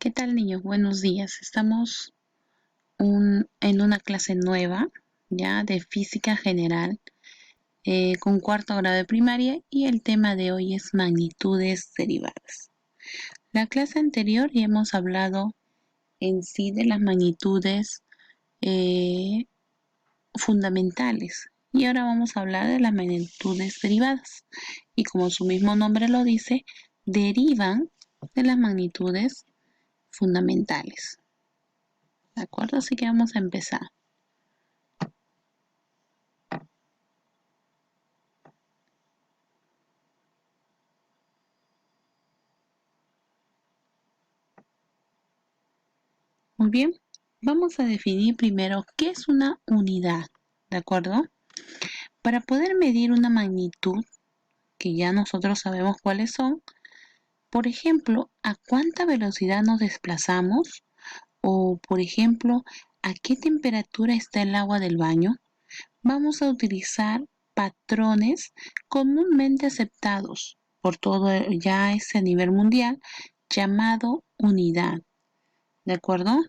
¿Qué tal, niños? Buenos días. Estamos en una clase nueva, ya de física general, con cuarto grado de primaria, y el tema de hoy es magnitudes derivadas. La clase anterior ya hemos hablado en sí de las magnitudes eh, fundamentales, y ahora vamos a hablar de las magnitudes derivadas. Y como su mismo nombre lo dice, derivan de las magnitudes fundamentales. ¿De acuerdo? Así que vamos a empezar. Muy bien, vamos a definir primero qué es una unidad, ¿de acuerdo? Para poder medir una magnitud, que ya nosotros sabemos cuáles son, por ejemplo, a cuánta velocidad nos desplazamos, o por ejemplo, a qué temperatura está el agua del baño, vamos a utilizar patrones comúnmente aceptados por todo ya ese a nivel mundial, llamado unidad, ¿de acuerdo?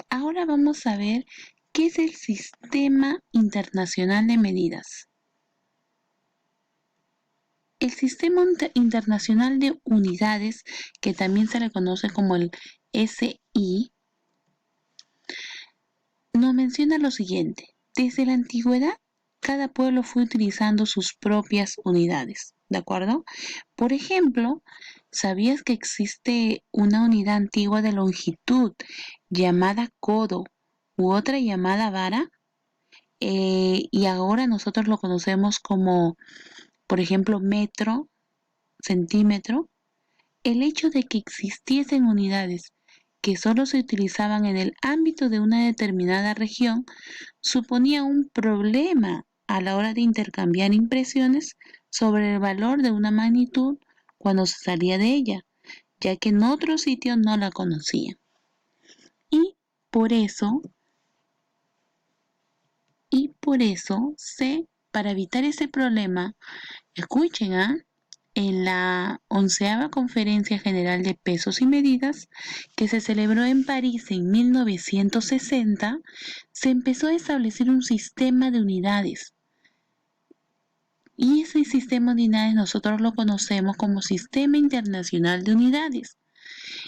Ahora vamos a ver qué es el Sistema Internacional de Medidas. El Sistema Internacional de Unidades, que también se le conoce como el SI, nos menciona lo siguiente. Desde la antigüedad, cada pueblo fue utilizando sus propias unidades, ¿de acuerdo? Por ejemplo, ¿sabías que existe una unidad antigua de longitud llamada codo u otra llamada vara? Y ahora nosotros lo conocemos como, por ejemplo, metro, centímetro. El hecho de que existiesen unidades que solo se utilizaban en el ámbito de una determinada región suponía un problema a la hora de intercambiar impresiones sobre el valor de una magnitud cuando se salía de ella, ya que en otro sitio no la conocían. Y por eso para evitar ese problema, escuchen, en la 11ª Conferencia General de Pesos y Medidas, que se celebró en París en 1960, se empezó a establecer un sistema de unidades. Y ese sistema de unidades nosotros lo conocemos como Sistema Internacional de Unidades,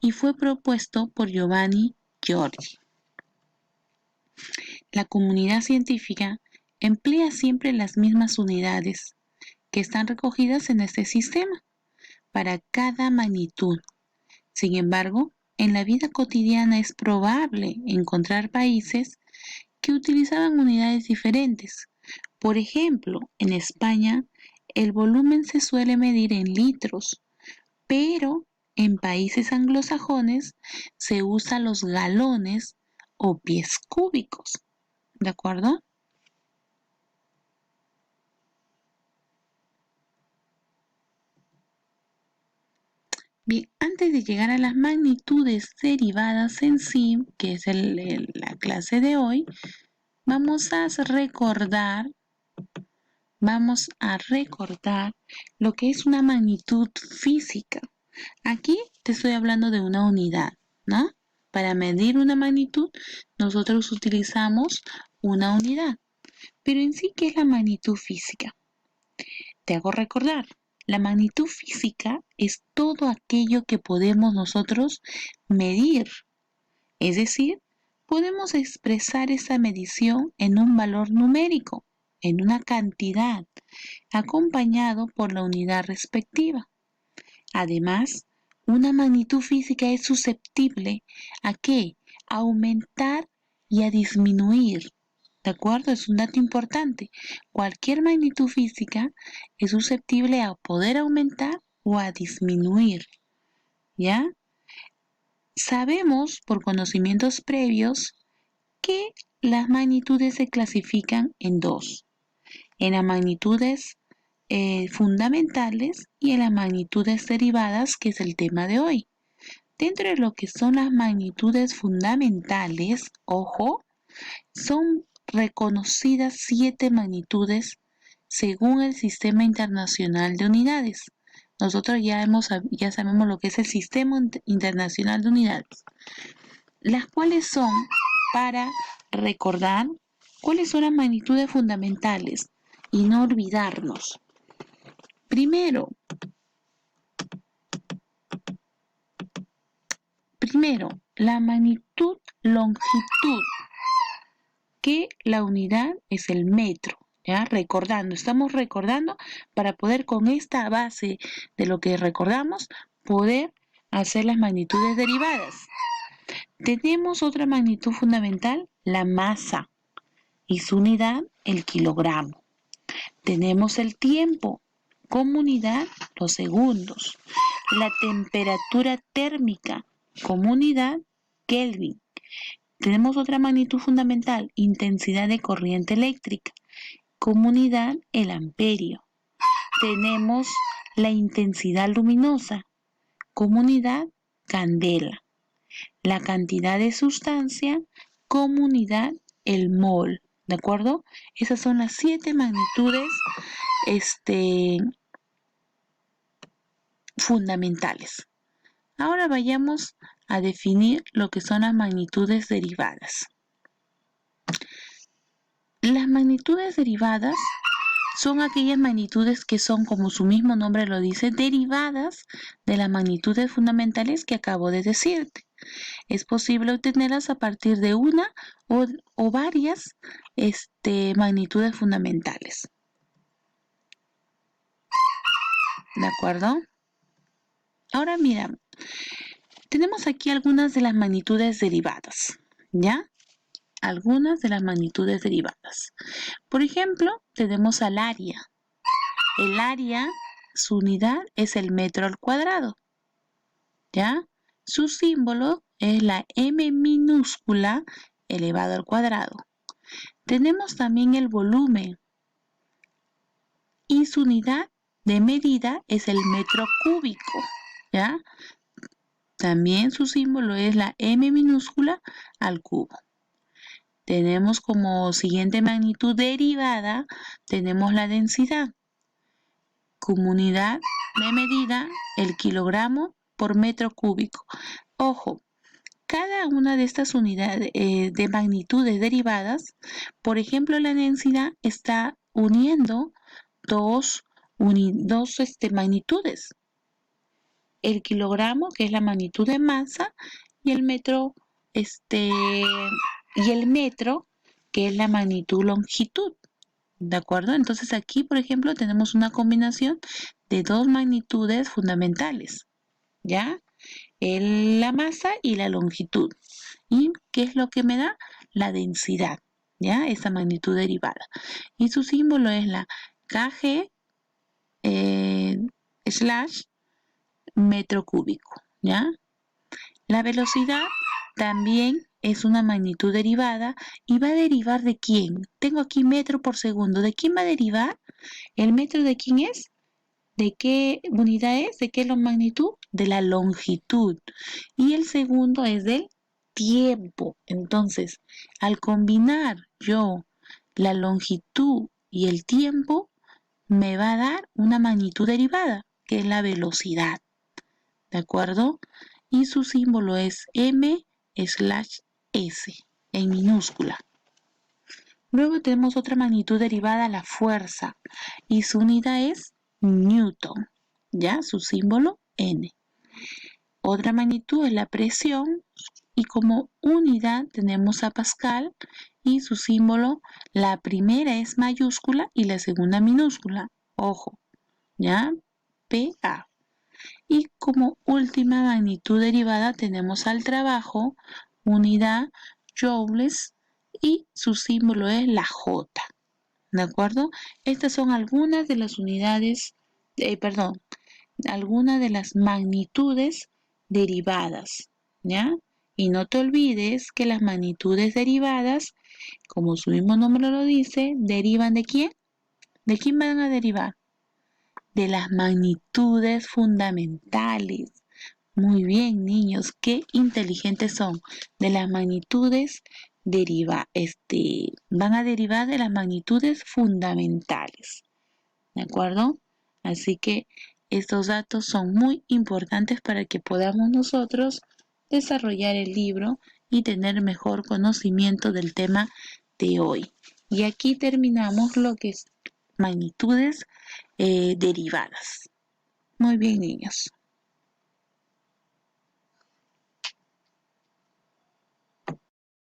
y fue propuesto por Giovanni Giorgi. La comunidad científica emplea siempre las mismas unidades que están recogidas en este sistema para cada magnitud. Sin embargo, en la vida cotidiana es probable encontrar países que utilizaban unidades diferentes. Por ejemplo, en España, el volumen se suele medir en litros, pero en países anglosajones se usan los galones o pies cúbicos. ¿De acuerdo? Bien, antes de llegar a las magnitudes derivadas en sí, que es la clase de hoy, vamos a recordar lo que es una magnitud física. Aquí te estoy hablando de una unidad, ¿no? Para medir una magnitud, nosotros utilizamos una unidad. Pero en sí, ¿qué es la magnitud física? Te hago recordar. La magnitud física es todo aquello que podemos nosotros medir. Es decir, podemos expresar esa medición en un valor numérico, en una cantidad, acompañado por la unidad respectiva. Además, una magnitud física es susceptible ¿a qué? A aumentar y a disminuir. ¿De acuerdo? Es un dato importante. Cualquier magnitud física es susceptible a poder aumentar o a disminuir. ¿Ya? Sabemos por conocimientos previos que las magnitudes se clasifican en dos. En las magnitudes fundamentales y en las magnitudes derivadas, que es el tema de hoy. Dentro de lo que son las magnitudes fundamentales, ojo, son reconocidas 7 magnitudes según el Sistema Internacional de Unidades. Nosotros ya sabemos lo que es el Sistema Internacional de Unidades, las cuales son para recordar cuáles son las magnitudes fundamentales y no olvidarnos. Primero, la magnitud longitud, que la unidad es el metro. ¿Ya? Estamos recordando para poder con esta base de lo que recordamos, poder hacer las magnitudes derivadas. Tenemos otra magnitud fundamental, la masa, y su unidad, el kilogramo. Tenemos el tiempo, como unidad, los segundos. La temperatura térmica, como unidad, Kelvin. Tenemos otra magnitud fundamental, intensidad de corriente eléctrica, como unidad, el amperio. Tenemos la intensidad luminosa, como unidad, candela. La cantidad de sustancia, como unidad, el mol. ¿De acuerdo? Esas son las 7 magnitudes fundamentales. Ahora vayamos a definir lo que son las magnitudes derivadas. Las magnitudes derivadas son aquellas magnitudes que son, como su mismo nombre lo dice, derivadas de las magnitudes fundamentales que acabo de decirte. Es posible obtenerlas a partir de una o varias magnitudes fundamentales. ¿De acuerdo? Ahora mira, tenemos aquí algunas de las magnitudes derivadas, ¿ya? Algunas de las magnitudes derivadas. Por ejemplo, tenemos al área. El área, su unidad es el metro al cuadrado, ¿ya? Su símbolo es la m minúscula elevado al cuadrado. Tenemos también el volumen y su unidad de medida es el metro cúbico, ¿ya? También su símbolo es la m minúscula al cubo. Tenemos como siguiente magnitud derivada, tenemos la densidad. Como unidad de medida, el kilogramo por metro cúbico. Ojo, cada una de estas unidades de magnitudes derivadas, por ejemplo, la densidad está uniendo dos magnitudes. El kilogramo, que es la magnitud de masa, y el metro, que es la magnitud longitud. ¿De acuerdo? Entonces aquí, por ejemplo, tenemos una combinación de dos magnitudes fundamentales, ¿ya? La masa y la longitud. ¿Y qué es lo que me da? La densidad, ¿ya? Esa magnitud derivada. Y su símbolo es la kg / metro cúbico, ¿ya? La velocidad también es una magnitud derivada y va a derivar de quién. Tengo aquí metro por segundo. ¿De quién va a derivar? ¿El metro de quién es? ¿De qué unidad es? ¿De qué magnitud? De la longitud. Y el segundo es del tiempo. Entonces, al combinar yo la longitud y el tiempo, me va a dar una magnitud derivada, que es la velocidad. ¿De acuerdo? Y su símbolo es m/s en minúscula. Luego tenemos otra magnitud derivada, la fuerza, y su unidad es newton, ¿ya? Su símbolo n. Otra magnitud es la presión, y como unidad tenemos a Pascal, y su símbolo, la primera es mayúscula y la segunda minúscula. Ojo, ¿ya? PA. Y como última magnitud derivada tenemos al trabajo, unidad, joules, y su símbolo es la J. ¿De acuerdo? Estas son algunas de las unidades, algunas de las magnitudes derivadas, ¿ya? Y no te olvides que las magnitudes derivadas, como su mismo nombre lo dice, derivan ¿de quién? ¿De quién van a derivar? De las magnitudes fundamentales. Muy bien, niños, qué inteligentes son. De las magnitudes van a derivar de las magnitudes fundamentales. ¿de acuerdo? Así que estos datos son muy importantes para que podamos nosotros desarrollar el libro y tener mejor conocimiento del tema de hoy. Y aquí terminamos lo que es magnitudes derivadas. Muy bien, niños.